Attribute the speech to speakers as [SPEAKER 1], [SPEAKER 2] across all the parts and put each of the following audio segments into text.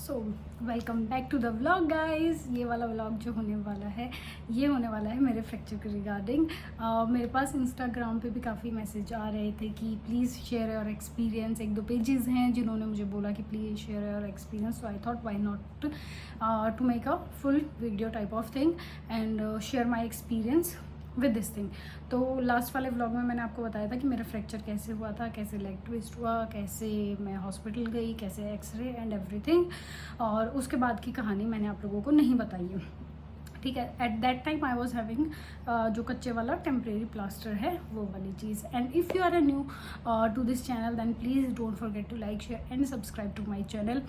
[SPEAKER 1] So welcome back to the vlog guys. ये वाला vlog जो होने वाला है ये होने वाला है मेरे फ्रैक्चर के रिगार्डिंग। मेरे पास इंस्टाग्राम पे भी काफ़ी मैसेज आ रहे थे कि प्लीज़ शेयर योर एक्सपीरियंस। एक दो पेजेस हैं जिन्होंने मुझे बोला कि please share your experience. So I thought why not to make a full video type of thing and share my experience with this thing. तो लास्ट वाले व्लॉग में मैंने आपको बताया था कि मेरा फ्रैक्चर कैसे हुआ था, कैसे लेग ट्विस्ट हुआ, कैसे मैं हॉस्पिटल गई, कैसे एक्सरे एंड एवरीथिंग, और उसके बाद की कहानी मैंने आप लोगों को नहीं बताई है। ठीक है, at that time I was having जो कच्चे वाला टेम्प्रेरी प्लास्टर है वो वाली चीज़। And if you are a new to this channel then please don't forget to like share and subscribe to my channel.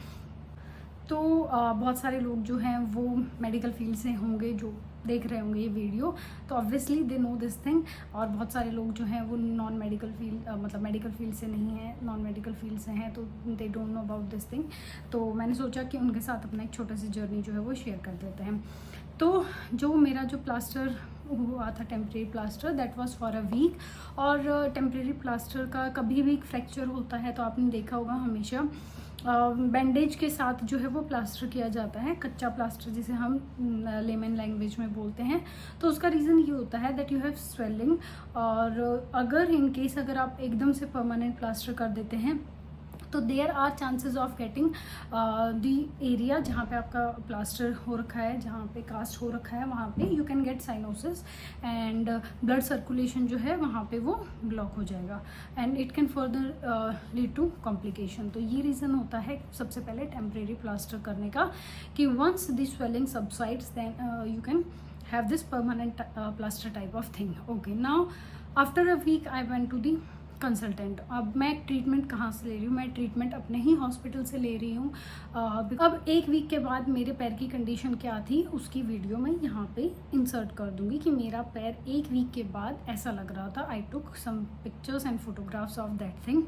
[SPEAKER 1] तो बहुत सारे लोग जो हैं वो मेडिकल फील्ड से होंगे जो देख रहे होंगे ये वीडियो, तो obviously they know this thing. और बहुत सारे लोग जो हैं वो नॉन मेडिकल फील्ड मतलब मेडिकल फील्ड से नहीं है, नॉन मेडिकल फील्ड से हैं, तो they don't know about this thing. तो मैंने सोचा कि उनके साथ अपना एक छोटा सी जर्नी जो है वो शेयर कर देते हैं। तो जो मेरा जो प्लास्टर हुआ था temporary plaster, that was for a week. और टेम्प्रेरी प्लास्टर का कभी भी फ्रैक्चर होता है तो आपने देखा होगा हमेशा बैंडेज के साथ जो है वो प्लास्टर किया जाता है, कच्चा प्लास्टर जिसे हम लेमन लैंग्वेज में बोलते हैं। तो उसका रीज़न ये होता है दैट यू हैव स्वेलिंग। और अगर इन केस अगर आप एकदम से परमानेंट प्लास्टर कर देते हैं तो there are chances of getting the area जहाँ पे आपका प्लास्टर हो रखा है, जहाँ पे कास्ट हो रखा है, वहाँ पे you can get cyanosis and blood circulation जो है वहाँ पे वो ब्लॉक हो जाएगा and it can further lead to complication. तो ये रीज़न होता है सबसे पहले टेम्प्रेरी प्लास्टर करने का कि once the swelling subsides then you can have this permanent plaster type of thing. Okay, now after a week I went to the consultant. अब मैं ट्रीटमेंट कहाँ से ले रही हूँ? मैं ट्रीटमेंट अपने ही हॉस्पिटल से ले रही हूँ। अब एक वीक के बाद मेरे पैर की कंडीशन क्या थी उसकी वीडियो मैं यहाँ पे इंसर्ट कर दूँगी कि मेरा पैर एक वीक के बाद ऐसा लग रहा था। I took some pictures and photographs of that thing,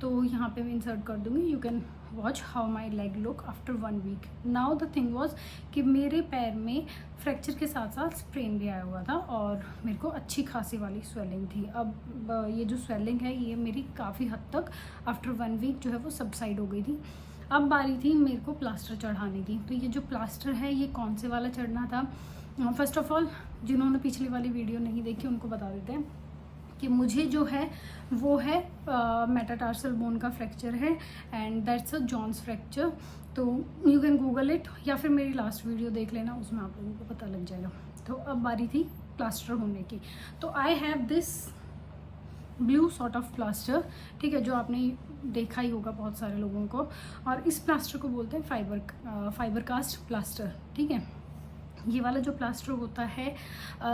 [SPEAKER 1] तो यहाँ पे मैं इंसर्ट कर दूँगी। You can watch how my leg look after 1 वीक। नाउ द थिंग वॉज कि मेरे पैर में फ्रैक्चर के साथ साथ स्प्रेन भी आया हुआ था और मेरे को अच्छी खासी वाली स्वेलिंग थी। अब ये जो स्वेलिंग है ये मेरी काफ़ी हद तक आफ्टर 1 वीक जो है वो सबसाइड हो गई थी। अब बारी थी मेरे को प्लास्टर चढ़ाने की। तो ये जो प्लास्टर है ये कौन से वाला चढ़ना था? फर्स्ट ऑफ ऑल जिन्होंने पिछली वाली वीडियो नहीं देखी उनको बता देते हैं कि मुझे जो है वो है मेटाटार्सल बोन का फ्रैक्चर है and that's a Jones fracture. तो यू कैन गूगल इट या फिर मेरी लास्ट वीडियो देख लेना, उसमें आप लोगों को पता लग जाएगा। तो अब बारी थी प्लास्टर होने की। तो I have this blue sort of plaster, ठीक है, जो आपने देखा ही होगा बहुत सारे लोगों को। और इस प्लास्टर को बोलते हैं फाइबर कास्ट प्लास्टर। ठीक है, ये वाला जो प्लास्टर होता है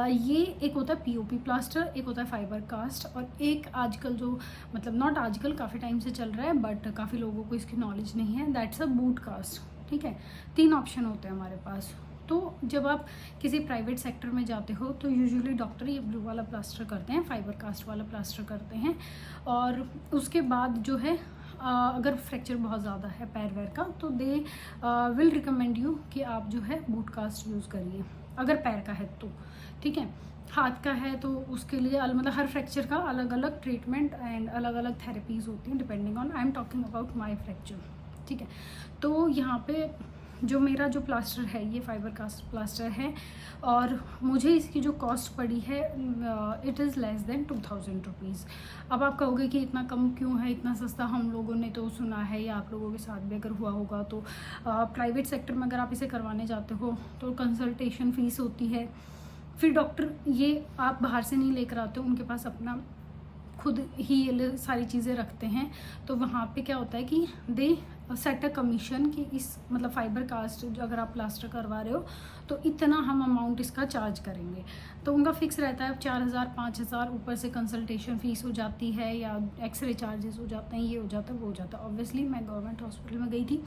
[SPEAKER 1] ये एक होता है पीओपी प्लास्टर, एक होता है फाइबर कास्ट, और एक आजकल जो मतलब नॉट आजकल काफ़ी टाइम से चल रहा है बट काफ़ी लोगों को इसकी नॉलेज नहीं है, दैट्स अ बूट कास्ट। ठीक है, 3 ऑप्शन होते हैं हमारे पास। तो जब आप किसी प्राइवेट सेक्टर में जाते हो तो यूजुअली डॉक्टर ये ब्लू वाला प्लास्टर करते हैं, फाइबर कास्ट वाला प्लास्टर करते हैं। और उसके बाद जो है अगर फ्रैक्चर बहुत ज़्यादा है पैर वैर का तो दे विल रिकमेंड यू कि आप जो है बूट कास्ट यूज़ करिए अगर पैर का है तो। ठीक है, हाथ का है तो उसके लिए मतलब हर फ्रैक्चर का अलग अलग ट्रीटमेंट एंड अलग अलग थेरेपीज़ होती हैं depending on, I am talking about my fracture. ठीक है, तो यहाँ पे जो मेरा जो प्लास्टर है ये फाइबर कास्ट प्लास्टर है और मुझे इसकी जो कॉस्ट पड़ी है it is less than 2000 rupees. अब आप कहोगे कि इतना कम क्यों है, इतना सस्ता? हम लोगों ने तो सुना है या आप लोगों के साथ भी अगर हुआ होगा तो प्राइवेट सेक्टर में अगर आप इसे करवाने जाते हो तो कंसल्टेशन फ़ीस होती है। फिर डॉक्टर ये आप बाहर से नहीं लेकर आते हो, उनके पास अपना खुद ही ये सारी चीज़ें रखते हैं। तो वहाँ पे क्या होता है कि दे सेट अ कमीशन कि इस मतलब फाइबर कास्ट जो अगर आप प्लास्टर करवा रहे हो तो इतना हम अमाउंट इसका चार्ज करेंगे। तो उनका फिक्स रहता है 4000 5000, ऊपर से कंसल्टेशन फ़ीस हो जाती है या एक्सरे चार्जेस हो जाते हैं, ये हो जाता है वो हो जाता है। ऑब्वियसली मैं गवर्नमेंट हॉस्पिटल में गई थी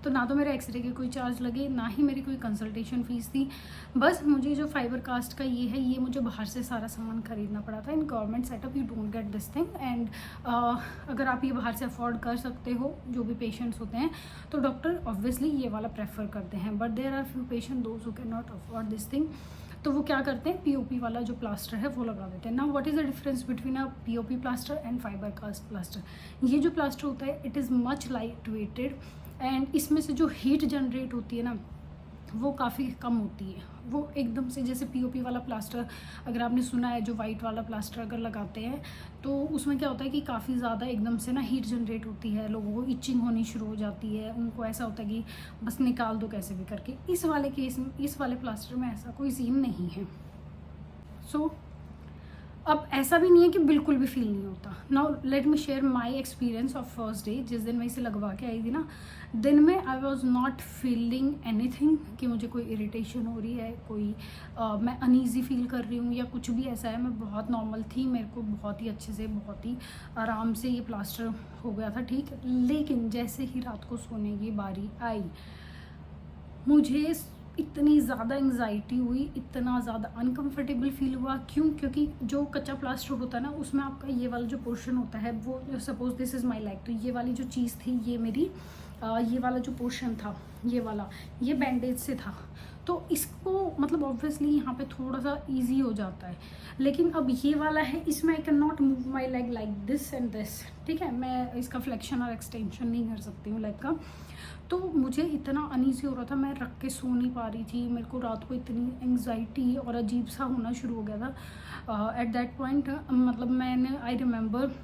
[SPEAKER 1] तो ना तो मेरे एक्सरे के कोई चार्ज लगे ना ही मेरी कोई कंसल्टेशन फ़ीस थी। बस मुझे जो फाइबर कास्ट का ये है ये मुझे बाहर से सारा सामान खरीदना पड़ा था। In government setup you don't get this thing and अगर आप ये बाहर से अफोर्ड कर सकते हो जो भी पेशेंट्स होते हैं तो डॉक्टर ऑब्वियसली ये वाला प्रेफर करते हैं। But there are few patient those who can not afford this thing, तो वो क्या करते हैं पीओपी वाला जो प्लास्टर है वो लगा देते हैं। Now what is the difference between a POP plaster and fibre cast plaster? ये जो प्लास्टर होता है it is much light weighted and इसमें से जो हीट जनरेट होती है ना वो काफ़ी कम होती है। वो एकदम से जैसे पीओपी वाला प्लास्टर अगर आपने सुना है, जो वाइट वाला प्लास्टर अगर लगाते हैं तो उसमें क्या होता है कि काफ़ी ज़्यादा एकदम से ना हीट जनरेट होती है, लोगों को इचिंग होनी शुरू हो जाती है, उनको ऐसा होता है कि बस निकाल दो कैसे भी करके। इस वाले केस में, इस वाले प्लास्टर में ऐसा कोई सीन नहीं है। सो अब ऐसा भी नहीं है कि बिल्कुल भी फील नहीं होता। Now let me share my experience of first day. जिस दिन मैं इसे लगवा के आई थी ना, दिन में I was not feeling anything कि मुझे कोई इरिटेशन हो रही है, कोई मैं अनईजी फील कर रही हूँ या कुछ भी ऐसा है। मैं बहुत नॉर्मल थी, मेरे को बहुत ही अच्छे से, बहुत ही आराम से ये प्लास्टर हो गया था ठीक। लेकिन जैसे ही रात को सोने की बारी आई, मुझे इतनी ज़्यादा एंग्जाइटी हुई, इतना ज़्यादा अनकंफर्टेबल फील हुआ। क्यों? क्योंकि जो कच्चा प्लास्टर होता है ना, उसमें आपका ये वाला जो पोर्शन होता है, वो suppose this is my leg, तो ये वाली जो चीज़ थी, ये मेरी ये वाला जो पोर्शन था, ये वाला, ये बैंडेज से था, तो इसको मतलब ऑब्वियसली यहाँ पे थोड़ा सा इजी हो जाता है। लेकिन अब ये वाला है, इसमें I can not move my leg like this and this, ठीक है। मैं इसका फ्लेक्शन और एक्सटेंशन नहीं कर सकती हूँ लेग का। तो मुझे इतना अनईजी हो रहा था, मैं रख के सो नहीं पा रही थी। मेरे को रात को इतनी एंग्जाइटी और अजीब सा होना शुरू हो गया था एट दैट पॉइंट। मतलब मैंने, आई रिमेंबर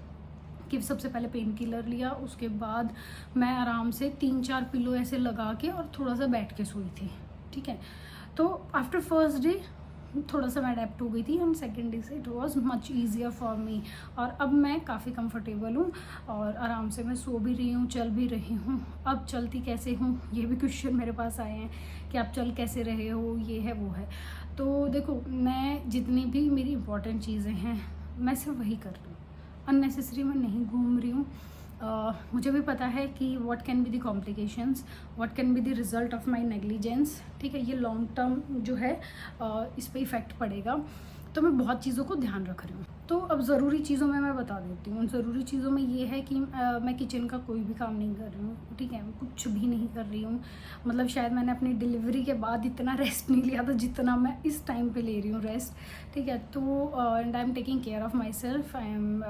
[SPEAKER 1] कि सबसे पहले पेन किलर लिया, उसके बाद मैं आराम से 3-4 पिलो ऐसे लगा के और थोड़ा सा बैठ के सोई थी, ठीक है। तो आफ्टर फर्स्ट डे थोड़ा सा मैं अडेप्ट हो गई थी, एंड सेकेंड डे से it was much easier for me. और अब मैं काफ़ी कंफर्टेबल हूँ और आराम से मैं सो भी रही हूँ, चल भी रही हूँ। अब चलती कैसे हूँ, ये भी क्वेश्चन मेरे पास आए हैं कि आप चल कैसे रहे हो, ये है वो है। तो देखो, मैं जितनी भी मेरी इंपॉर्टेंट चीज़ें हैं मैं सिर्फ वही कर रही हूँ, अननेसेसरी मैं नहीं घूम रही हूँ। मुझे भी पता है कि what can be the complications, what can be the result of my negligence, ठीक है। ये लॉन्ग टर्म जो है इस पर इफ़ेक्ट पड़ेगा, तो मैं बहुत चीज़ों को ध्यान रख रही हूँ। तो अब ज़रूरी चीज़ों में मैं बता देती हूँ। ज़रूरी चीज़ों में ये है कि मैं किचन का कोई भी काम नहीं कर रही हूँ, ठीक है, कुछ भी नहीं कर रही हूँ। मतलब शायद मैंने अपनी डिलीवरी के बाद इतना रेस्ट नहीं लिया था जितना मैं इस टाइम पे ले रही हूँ रेस्ट, ठीक है। तो and I am taking care of my self, I am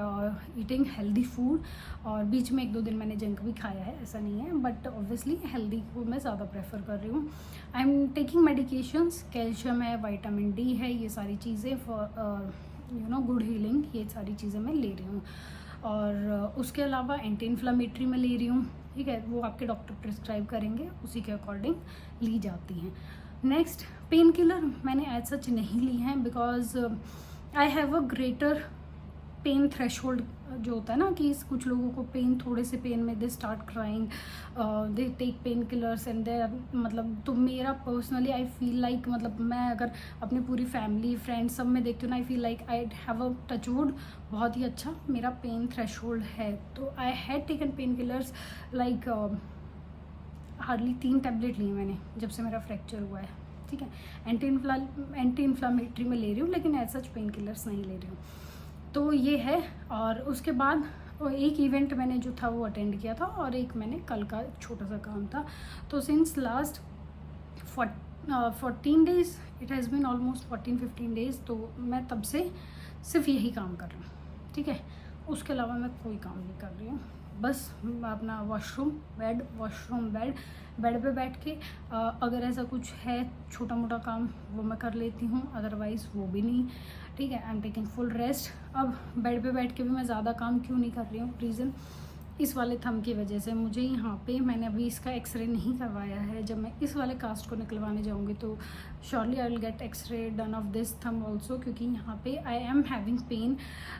[SPEAKER 1] eating healthy food. और बीच में 1-2 दिन मैंने जंक भी खाया है, ऐसा नहीं है, बट ऑब्वियसली हेल्दी को मैं ज़्यादा प्रेफर कर रही हूँ। आई एम टेकिंग मेडिकेशंस, कैल्शियम है, विटामिन डी है, ये सारी चीज़ें फॉर गुड हीलिंग, ये सारी चीज़ें मैं ले रही हूँ। और उसके अलावा एंटी इन्फ्लामेटरी मैं ले रही हूँ, ठीक है, वो आपके डॉक्टर प्रिस्क्राइब करेंगे, उसी के अकॉर्डिंग ली जाती हैं। नेक्स्ट, पेन किलर मैंने एज सच नहीं ली हैं, because I have a greater pain threshold जो होता है ना, कि कुछ लोगों को पेन, थोड़े से पेन में they start crying, they take pain killers and they मतलब। तो मेरा पर्सनली आई फील लाइक, मतलब मैं अगर अपनी पूरी फैमिली फ्रेंड्स सब में देखती हूँ ना, I feel like I have a touchwood बहुत ही अच्छा मेरा पेन थ्रेशोल्ड है। तो I had taken pain killers like hardly 3 tablet लिए मैंने जब से मेरा फ्रैक्चर हुआ है, ठीक है। एंटी इन्फ्लामेटरी में ले रही हूँ, लेकिन एज सच पेन किलर्स नहीं ले रही हूँ। तो ये है। और उसके बाद एक इवेंट मैंने जो था वो अटेंड किया था, और एक मैंने कल का छोटा सा काम था। तो since last 14 days, it has been almost 14-15 days, तो मैं तब से सिर्फ यही काम कर रही हूँ, ठीक है। उसके अलावा मैं कोई काम नहीं कर रही हूँ, बस अपना washroom bed, washroom bed, bed पे बैठ के अगर ऐसा कुछ है छोटा मोटा काम वो मैं कर लेती हूँ, अदरवाइज़ वो भी नहीं, ठीक है। आई एम टेकिंग फुल रेस्ट। अब बेड पे बैठ के भी मैं ज़्यादा काम क्यों नहीं कर रही हूँ, रीज़न इस वाले थंब की वजह से। मुझे यहाँ पे, मैंने अभी इसका एक्सरे नहीं करवाया है, जब मैं इस वाले कास्ट को निकलवाने जाऊँगी तो surely I will get X-ray done of this thumb also, क्योंकि यहाँ पे I am having pain.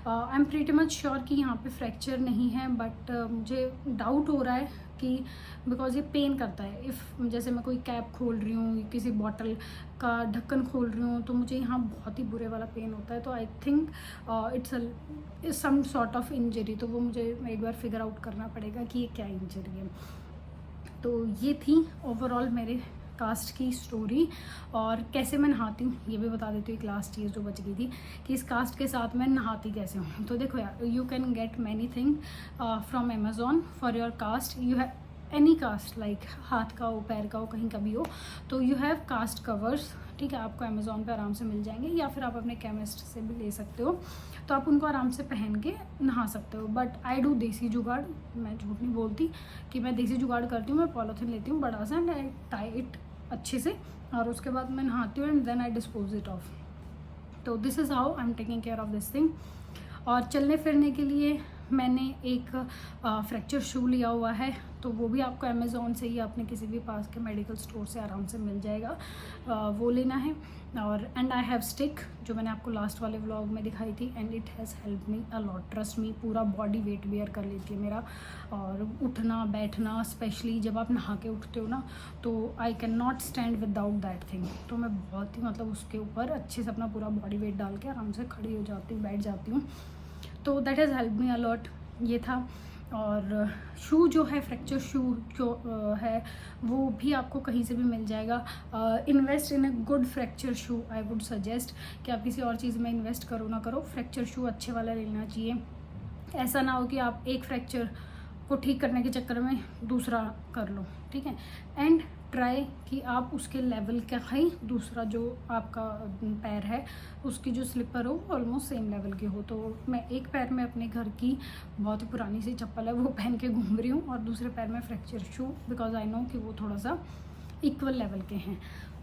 [SPEAKER 1] I am pretty much sure कि यहाँ पे फ्रैक्चर नहीं है, बट मुझे डाउट हो रहा है कि बिकॉज ये पेन करता है। इफ़ जैसे मैं कोई कैप खोल रही हूँ, किसी बॉटल का ढक्कन खोल रही हूँ, तो मुझे यहाँ बहुत ही बुरे वाला पेन होता है। तो I think it's some sort of injury, तो वो मुझे एक बार फिगर आउट करना पड़ेगा कि ये क्या इंजरी है। तो ये थी ओवरऑल मेरे कास्ट की स्टोरी। और कैसे मैं नहाती हूँ ये भी बता देती हूँ, एक लास्ट चीज़ जो बच गई थी कि इस कास्ट के साथ मैं नहाती कैसे हूँ। तो देखो यार, you can gate many thing from Amazon for your cast. Any caste, like हाथ का हो, पैर का हो, कहीं का भी हो, तो यू हैव कास्ट कवर्स, ठीक है, आपको अमेज़ोन पे आराम से मिल जाएंगे, या फिर आप अपने केमिस्ट से भी ले सकते हो। तो आप उनको आराम से पहन के नहा सकते हो। बट आई डू देसी जुगाड़, मैं झूठ नहीं बोलती कि मैं देसी जुगाड़ करती हूँ। मैं पॉलीथीन लेती हूँ बड़ा सा एंड आई टाई इट अच्छे से, और उसके बाद मैं नहाती हूँ and then I dispose it of. तो this is how I am taking care of this thing. और चलने फिरने के लिए मैंने एक फ्रैक्चर शू लिया हुआ है, तो वो भी आपको अमेज़ोन से या अपने किसी भी पास के मेडिकल स्टोर से आराम से मिल जाएगा, वो लेना है। और एंड आई हैव स्टिक, जो मैंने आपको लास्ट वाले व्लॉग में दिखाई थी, and it has help me a lot, trust me. पूरा बॉडी वेट बेयर कर लेती है मेरा, और उठना बैठना, स्पेशली जब आप नहा के उठते हो ना, तो I can not stand without that thing. तो मैं बहुत ही मतलब उसके ऊपर अच्छे से अपना पूरा बॉडी वेट डाल के आराम से खड़ी हो जाती हूँ, बैठ जाती हूँ। तो that has help me a lot, ये था। और शू जो है, फ्रैक्चर शू जो है, वो भी आपको कहीं से भी मिल जाएगा। Invest in a good fracture shoe, I would suggest कि आप किसी और चीज़ में इन्वेस्ट करो ना करो, फ्रैक्चर शू अच्छे वाला लेना चाहिए। ऐसा ना हो कि आप एक फ्रैक्चर को ठीक करने के चक्कर में दूसरा कर लो, ठीक है। एंड ट्राई कि आप उसके लेवल का ही दूसरा जो आपका पैर है, उसकी जो स्लिपर हो ऑलमोस्ट सेम लेवल के हो। तो मैं एक पैर में अपने घर की बहुत ही पुरानी सी चप्पल है वो पहन के घूम रही हूँ, और दूसरे पैर में fracture shoe, because I know कि वो थोड़ा सा इक्वल लेवल के हैं।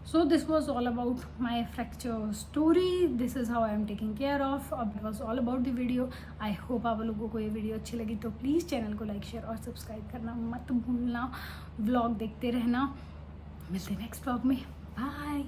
[SPEAKER 1] So this was all about my fracture story. This is how I am taking care of. अब it was all about the video. I hope आप लोगों को ये वीडियो अच्छी लगी तो प्लीज़ चैनल को लाइक शेयर और सब्सक्राइब करना मत भूलना। व्लॉग देखते रहना। मिलते हैं नेक्स्ट व्लॉग में। बाय।